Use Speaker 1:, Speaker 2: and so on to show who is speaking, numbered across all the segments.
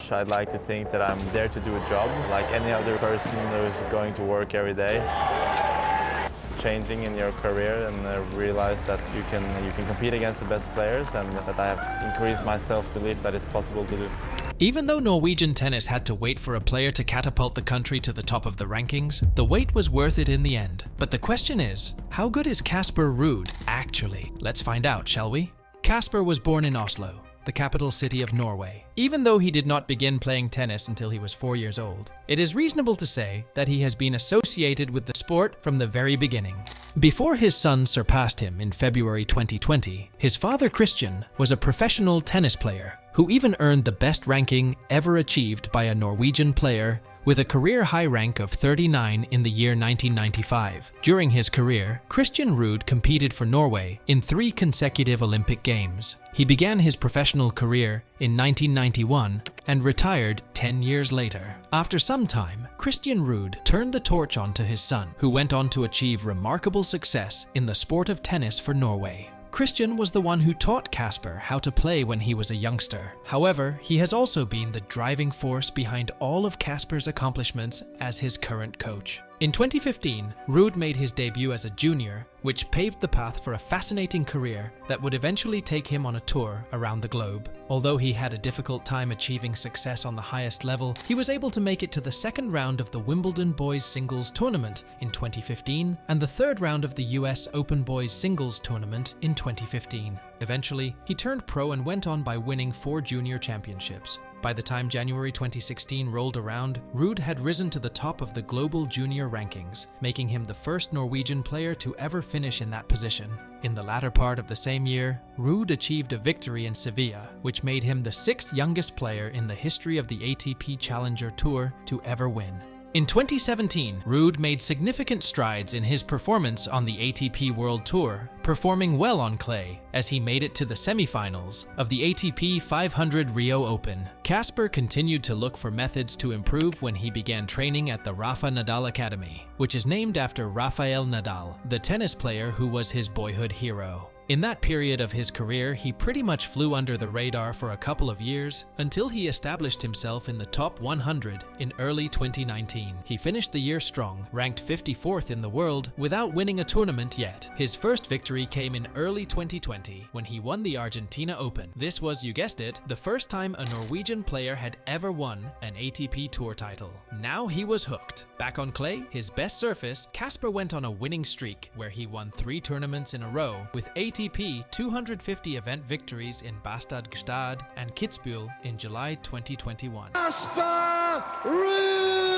Speaker 1: coach, I'd like to think that I'm there to do a job, like any other person who's going to work every day. Changing in your career and realize that you can compete against the best players, and that I have increased my self-belief that it's possible to do.
Speaker 2: Even though Norwegian tennis had to wait for a player to catapult the country to the top of the rankings, the wait was worth it in the end. But the question is, how good is Casper Ruud actually? Let's find out, shall we? Casper was born in Oslo, the capital city of Norway. Even though he did not begin playing tennis until he was 4 years old, it is reasonable to say that he has been associated with the sport from the very beginning. Before his son surpassed him in February 2020, his father Christian was a professional tennis player who even earned the best ranking ever achieved by a Norwegian player, with a career high rank of 39 in the year 1995. During his career, Christian Ruud competed for Norway in 3 consecutive Olympic Games. He began his professional career in 1991 and retired 10 years later. After some time, Christian Ruud turned the torch on to his son, who went on to achieve remarkable success in the sport of tennis for Norway. Christian was the one who taught Casper how to play when he was a youngster. However, he has also been the driving force behind all of Casper's accomplishments as his current coach. In 2015, Ruud made his debut as a junior, which paved the path for a fascinating career that would eventually take him on a tour around the globe. Although he had a difficult time achieving success on the highest level, he was able to make it to the second round of the Wimbledon Boys Singles Tournament in 2015 and the third round of the US Open Boys Singles Tournament in 2015. Eventually, he turned pro and went on by winning 4 junior championships. By the time January 2016 rolled around, Ruud had risen to the top of the global junior rankings, making him the first Norwegian player to ever finish in that position. In the latter part of the same year, Ruud achieved a victory in Sevilla, which made him the 6th youngest player in the history of the ATP Challenger Tour to ever win. In 2017, Ruud made significant strides in his performance on the ATP World Tour, performing well on clay as he made it to the semifinals of the ATP 500 Rio Open. Casper continued to look for methods to improve when he began training at the Rafael Nadal Academy, which is named after Rafael Nadal, the tennis player who was his boyhood hero. In that period of his career, he pretty much flew under the radar for a couple of years until he established himself in the top 100 in early 2019. He finished the year strong, ranked 54th in the world without winning a tournament yet. His first victory came in early 2020 when he won the Argentina Open. This was, you guessed it, the first time a Norwegian player had ever won an ATP Tour title. Now he was hooked. Back on clay, his best surface, Casper went on a winning streak where he won 3 tournaments in a row with ATP 250 event victories in Bastad Gstad and Kitzbühel in July 2021.
Speaker 3: Casper Ruud!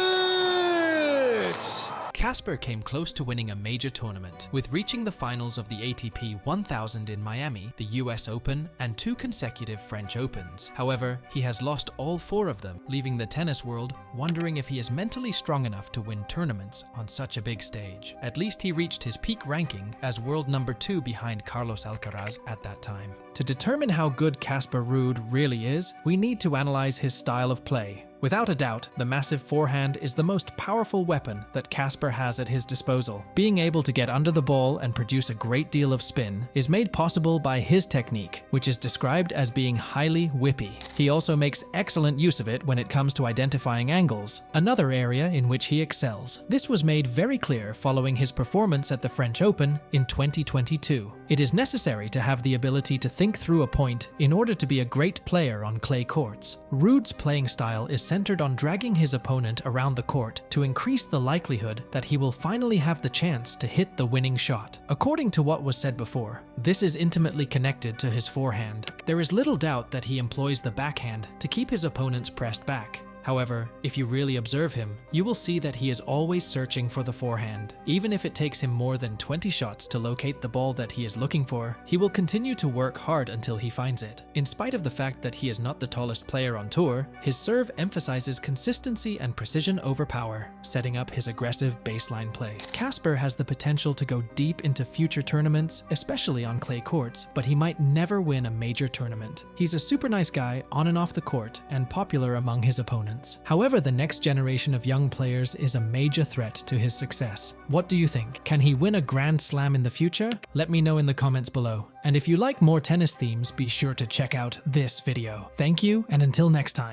Speaker 2: Casper came close to winning a major tournament, with reaching the finals of the ATP 1000 in Miami, the US Open, and 2 consecutive French Opens. However, he has lost all 4 of them, leaving the tennis world wondering if he is mentally strong enough to win tournaments on such a big stage. At least he reached his peak ranking as world number 2 behind Carlos Alcaraz at that time. To determine how good Casper Ruud really is, we need to analyze his style of play. Without a doubt, the massive forehand is the most powerful weapon that Casper has at his disposal. Being able to get under the ball and produce a great deal of spin is made possible by his technique, which is described as being highly whippy. He also makes excellent use of it when it comes to identifying angles, another area in which he excels. This was made very clear following his performance at the French Open in 2022. It is necessary to have the ability to think through a point in order to be a great player on clay courts. Ruud's playing style is centered on dragging his opponent around the court to increase the likelihood that he will finally have the chance to hit the winning shot. According to what was said before, this is intimately connected to his forehand. There is little doubt that he employs the backhand to keep his opponents pressed back. However, if you really observe him, you will see that he is always searching for the forehand. Even if it takes him more than 20 shots to locate the ball that he is looking for, he will continue to work hard until he finds it. In spite of the fact that he is not the tallest player on tour, his serve emphasizes consistency and precision over power, setting up his aggressive baseline play. Casper has the potential to go deep into future tournaments, especially on clay courts, but he might never win a major tournament. He's a super nice guy on and off the court and popular among his opponents. However, the next generation of young players is a major threat to his success. What do you think? Can he win a Grand Slam in the future? Let me know in the comments below. And if you like more tennis themes, be sure to check out this video. Thank you, and until next time.